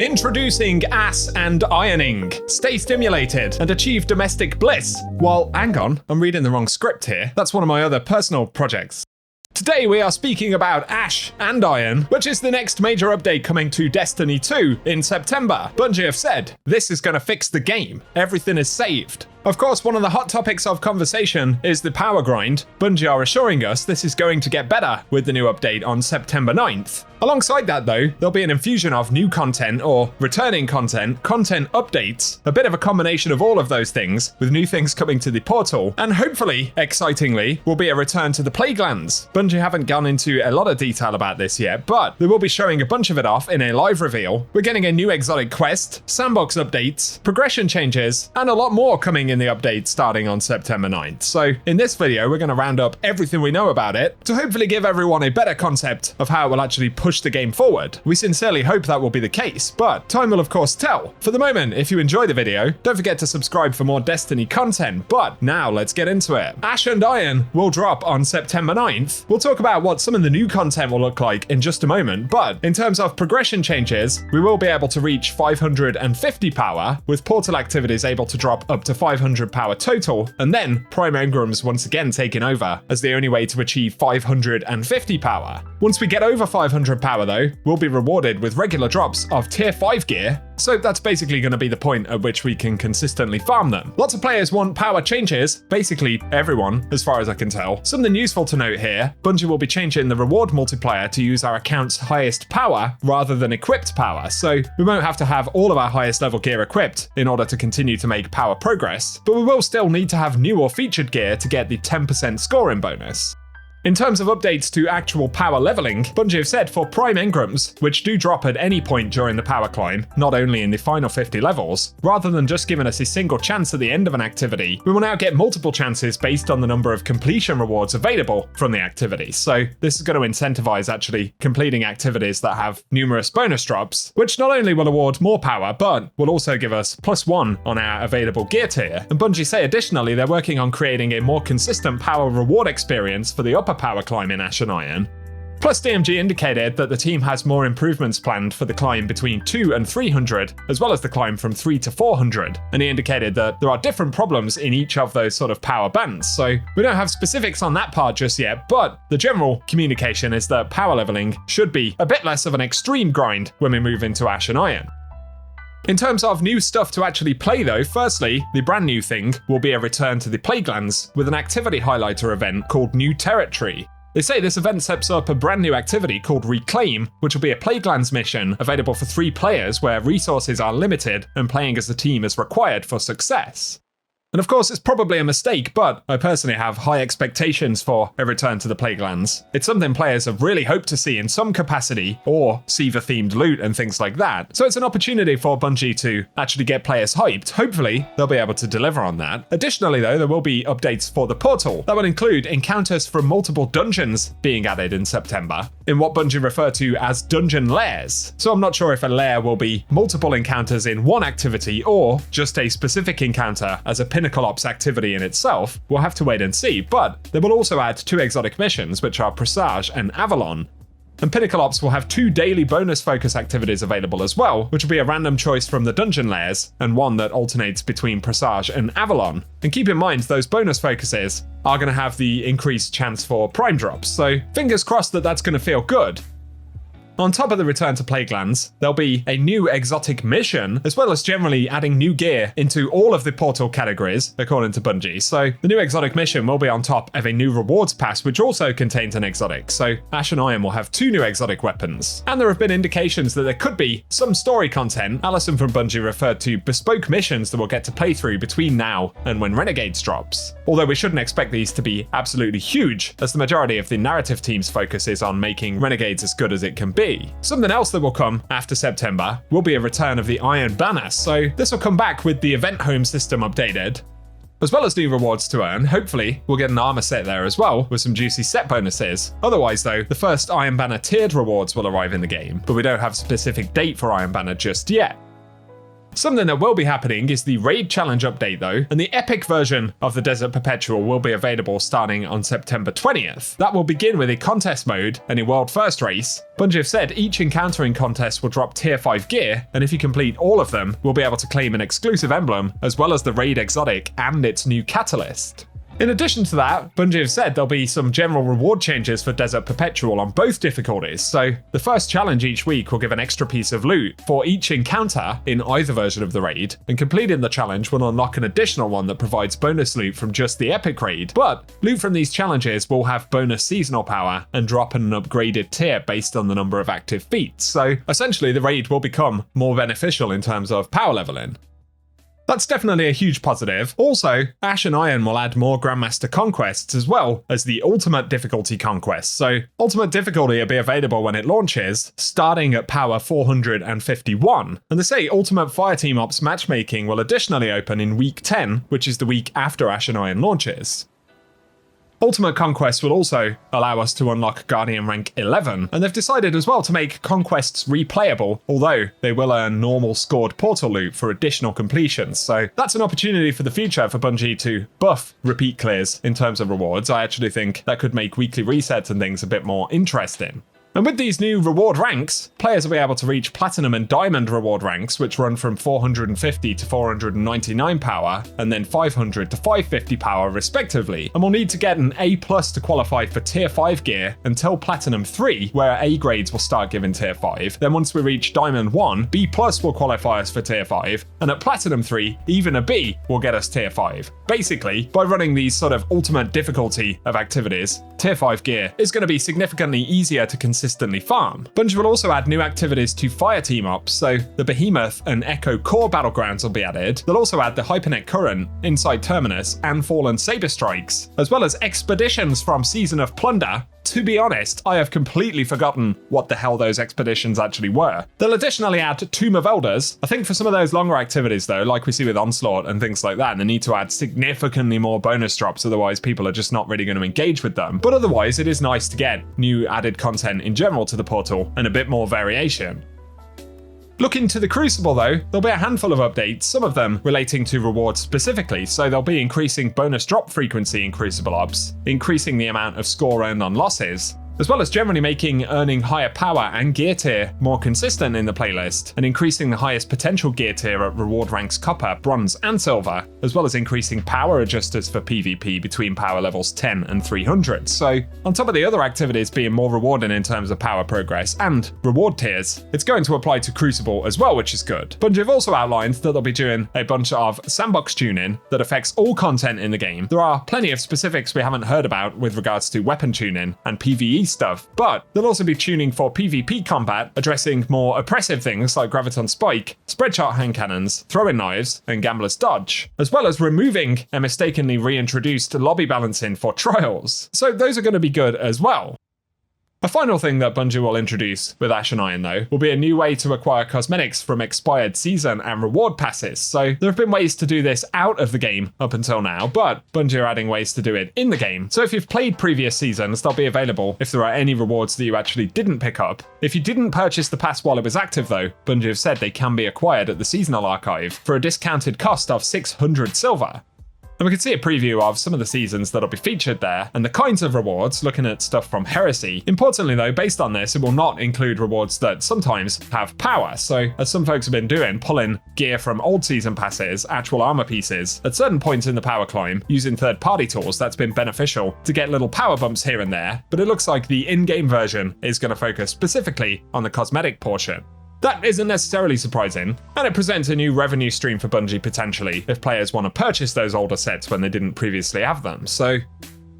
Introducing ass and ironing. Stay stimulated and achieve domestic bliss. Well, hang on, I'm reading the wrong script here. That's one of my other personal projects. Today we are speaking about Ash and Iron, which is the next major update coming to Destiny 2 in September. Bungie have said, this is going to fix the game. Everything is saved. Of course, one of the hot topics of conversation is the power grind. Bungie are assuring us this is going to get better with the new update on September 9th. Alongside that though, there'll be an infusion of new content or returning content updates, a bit of a combination of all of those things, with new things coming to the portal, and hopefully, excitingly, will be a return to the Plaguelands. Bungie haven't gone into a lot of detail about this yet, but they will be showing a bunch of it off in a live reveal. We're getting a new exotic quest, Sandbox updates, progression changes, and a lot more coming in the update starting on September 9th. So in this video, we're going to round up everything we know about it to hopefully give everyone a better concept of how it will actually push the game forward. We sincerely hope that will be the case, but time will of course tell. For the moment, if you enjoy the video, don't forget to subscribe for more Destiny content, but now let's get into it. Ash and Iron will drop on September 9th. We'll talk about what some of the new content will look like in just a moment, but in terms of progression changes, we will be able to reach 550 power, with portal activities able to drop up to 500 power total, and then Prime Engrams once again taking over as the only way to achieve 550 power. Once we get over 500 power though, we'll be rewarded with regular drops of tier 5 gear, so that's basically going to be the point at which we can consistently farm them. Lots of players want power changes, basically everyone, as far as I can tell. Something useful to note here, Bungie will be changing the reward multiplier to use our account's highest power rather than equipped power, so we won't have to have all of our highest level gear equipped in order to continue to make power progress, but we will still need to have new or featured gear to get the 10% scoring bonus. In terms of updates to actual power leveling, Bungie have said for Prime Engrams, which do drop at any point during the power climb, not only in the final 50 levels, rather than just giving us a single chance at the end of an activity, we will now get multiple chances based on the number of completion rewards available from the activity. So this is going to incentivize actually completing activities that have numerous bonus drops, which not only will award more power, but will also give us +1 on our available gear tier. And Bungie say additionally they're working on creating a more consistent power reward experience for the upper power climb in Ash and Iron. Plus, DMG indicated that the team has more improvements planned for the climb between 2 and 300, as well as the climb from 3 to 400, and he indicated that there are different problems in each of those sort of power bands, so we don't have specifics on that part just yet, but the general communication is that power leveling should be a bit less of an extreme grind when we move into Ash and Iron. In terms of new stuff to actually play though, firstly, the brand new thing will be a return to the Plaguelands with an activity highlighter event called New Territory. They say this event sets up a brand new activity called Reclaim, which will be a Plaguelands mission available for 3 players where resources are limited and playing as a team is required for success. And of course, it's probably a mistake, but I personally have high expectations for a return to the Plaguelands. It's something players have really hoped to see in some capacity, or Siva-themed loot and things like that. So it's an opportunity for Bungie to actually get players hyped. Hopefully, they'll be able to deliver on that. Additionally though, there will be updates for the portal. That will include encounters from multiple dungeons being added in September, in what Bungie refer to as dungeon lairs. So I'm not sure if a lair will be multiple encounters in one activity, or just a specific encounter as a Pinnacle Ops activity in itself. We'll have to wait and see, but they will also add 2 exotic missions, which are Presage and Avalon. And Pinnacle Ops will have 2 daily bonus focus activities available as well, which will be a random choice from the dungeon lairs, and one that alternates between Presage and Avalon. And keep in mind, those bonus focuses are going to have the increased chance for prime drops, so fingers crossed that that's going to feel good. On top of the return to Plaguelands, there'll be a new exotic mission, as well as generally adding new gear into all of the portal categories, according to Bungie. So the new exotic mission will be on top of a new rewards pass, which also contains an exotic. So Ash and Iron will have 2 new exotic weapons. And there have been indications that there could be some story content. Alison from Bungie referred to bespoke missions that we'll get to play through between now and when Renegades drops. Although we shouldn't expect these to be absolutely huge, as the majority of the narrative team's focus is on making Renegades as good as it can be. Something else that will come after September will be a return of the Iron Banner, so this will come back with the event home system updated, as well as new rewards to earn. Hopefully we'll get an armor set there as well, with some juicy set bonuses. Otherwise though, the first Iron Banner tiered rewards will arrive in the game, but we don't have a specific date for Iron Banner just yet. Something that will be happening is the Raid Challenge update though, and the epic version of the Desert Perpetual will be available starting on September 20th. That will begin with a contest mode and a world first race. Bungie have said each encountering contest will drop tier 5 gear, and if you complete all of them, we'll be able to claim an exclusive emblem, as well as the Raid exotic and its new catalyst. In addition to that, Bungie have said there'll be some general reward changes for Desert Perpetual on both difficulties, so the first challenge each week will give an extra piece of loot for each encounter in either version of the raid, and completing the challenge will unlock an additional one that provides bonus loot from just the epic raid, but loot from these challenges will have bonus seasonal power and drop in an upgraded tier based on the number of active feats, so essentially the raid will become more beneficial in terms of power leveling. That's definitely a huge positive. Also, Ash and Iron will add more Grandmaster conquests as well as the Ultimate Difficulty conquest. So, Ultimate Difficulty will be available when it launches, starting at power 451. And they say Ultimate Fireteam Ops matchmaking will additionally open in week 10, which is the week after Ash and Iron launches. Ultimate Conquest will also allow us to unlock Guardian rank 11, and they've decided as well to make conquests replayable, although they will earn normal scored portal loot for additional completions, so that's an opportunity for the future for Bungie to buff repeat clears in terms of rewards. I actually think that could make weekly resets and things a bit more interesting. And with these new reward ranks, players will be able to reach Platinum and Diamond reward ranks, which run from 450 to 499 power, and then 500 to 550 power respectively. And we'll need to get an A+ to qualify for Tier 5 gear until Platinum 3, where A grades will start giving Tier 5. Then once we reach Diamond 1, B+ will qualify us for Tier 5, and at Platinum 3, even a B will get us Tier 5. Basically, by running these sort of ultimate difficulty of activities, Tier 5 gear is going to be significantly easier to consistently farm. Bungie will also add new activities to Fireteam Ops, so the Behemoth and Echo Core battlegrounds will be added. They'll also add the Hypernet Current, Inside Terminus, and Fallen Saber Strikes, as well as expeditions from Season of Plunder. To be honest, I have completely forgotten what the hell those expeditions actually were. They'll additionally add Tomb of Elders. I think for some of those longer activities though, like we see with Onslaught and things like that, they need to add significantly more bonus drops, otherwise people are just not really going to engage with them. But otherwise, it is nice to get new added content in general to the portal and a bit more variation. Looking to the Crucible though, there'll be a handful of updates, some of them relating to rewards specifically, so they'll be increasing bonus drop frequency in Crucible Ops, increasing the amount of score earned on losses, as well as generally making earning higher power and gear tier more consistent in the playlist, and increasing the highest potential gear tier at reward ranks Copper, Bronze, and Silver, as well as increasing power adjusters for PvP between power levels 10 and 300. So, on top of the other activities being more rewarding in terms of power progress and reward tiers, it's going to apply to Crucible as well, which is good. Bungie have also outlined that they'll be doing a bunch of Sandbox tuning that affects all content in the game. There are plenty of specifics we haven't heard about with regards to weapon tuning and PvE stuff, but they'll also be tuning for PvP combat, addressing more oppressive things like Graviton Spike, Spreadshot hand cannons, throwing knives, and Gambler's Dodge, as well as removing a mistakenly reintroduced lobby balancing for trials. So those are going to be good as well. A final thing that Bungie will introduce with Ash and Iron though will be a new way to acquire cosmetics from expired season and reward passes. So there have been ways to do this out of the game up until now, but Bungie are adding ways to do it in the game. So if you've played previous seasons, they'll be available if there are any rewards that you actually didn't pick up. If you didn't purchase the pass while it was active though, Bungie have said they can be acquired at the seasonal archive for a discounted cost of 600 silver. And we can see a preview of some of the seasons that'll be featured there, and the kinds of rewards, looking at stuff from Heresy. Importantly though, based on this, it will not include rewards that sometimes have power. So, as some folks have been doing, pulling gear from old season passes, actual armor pieces, at certain points in the power climb, using third-party tools, that's been beneficial to get little power bumps here and there, but it looks like the in-game version is going to focus specifically on the cosmetic portion. That isn't necessarily surprising, and it presents a new revenue stream for Bungie potentially if players want to purchase those older sets when they didn't previously have them. So,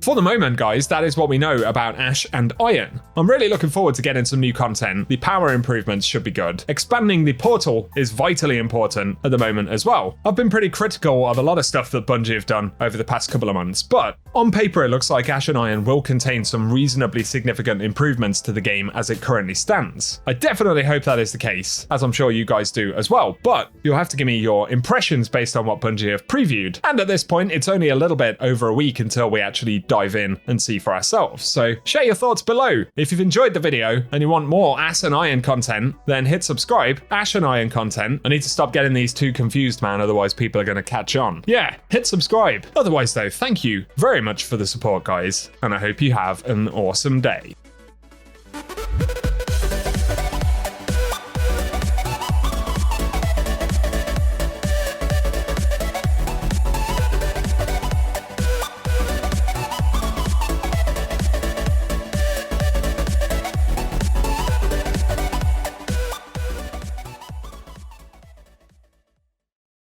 for the moment, guys, that is what we know about Ash and Iron. I'm really looking forward to getting some new content. The power improvements should be good. Expanding the portal is vitally important at the moment as well. I've been pretty critical of a lot of stuff that Bungie have done over the past couple of months, but on paper it looks like Ash and Iron will contain some reasonably significant improvements to the game as it currently stands. I definitely hope that is the case, as I'm sure you guys do as well, but you'll have to give me your impressions based on what Bungie have previewed. And at this point, it's only a little bit over a week until we actually dive dive in and see for ourselves. So share your thoughts below. If you've enjoyed the video and you want more Ash and Iron content, then hit subscribe. Ash and Iron content. I need to stop getting these two confused, man, otherwise people are going to catch on. Yeah, hit subscribe. Otherwise though, thank you very much for the support, guys, and I hope you have an awesome day.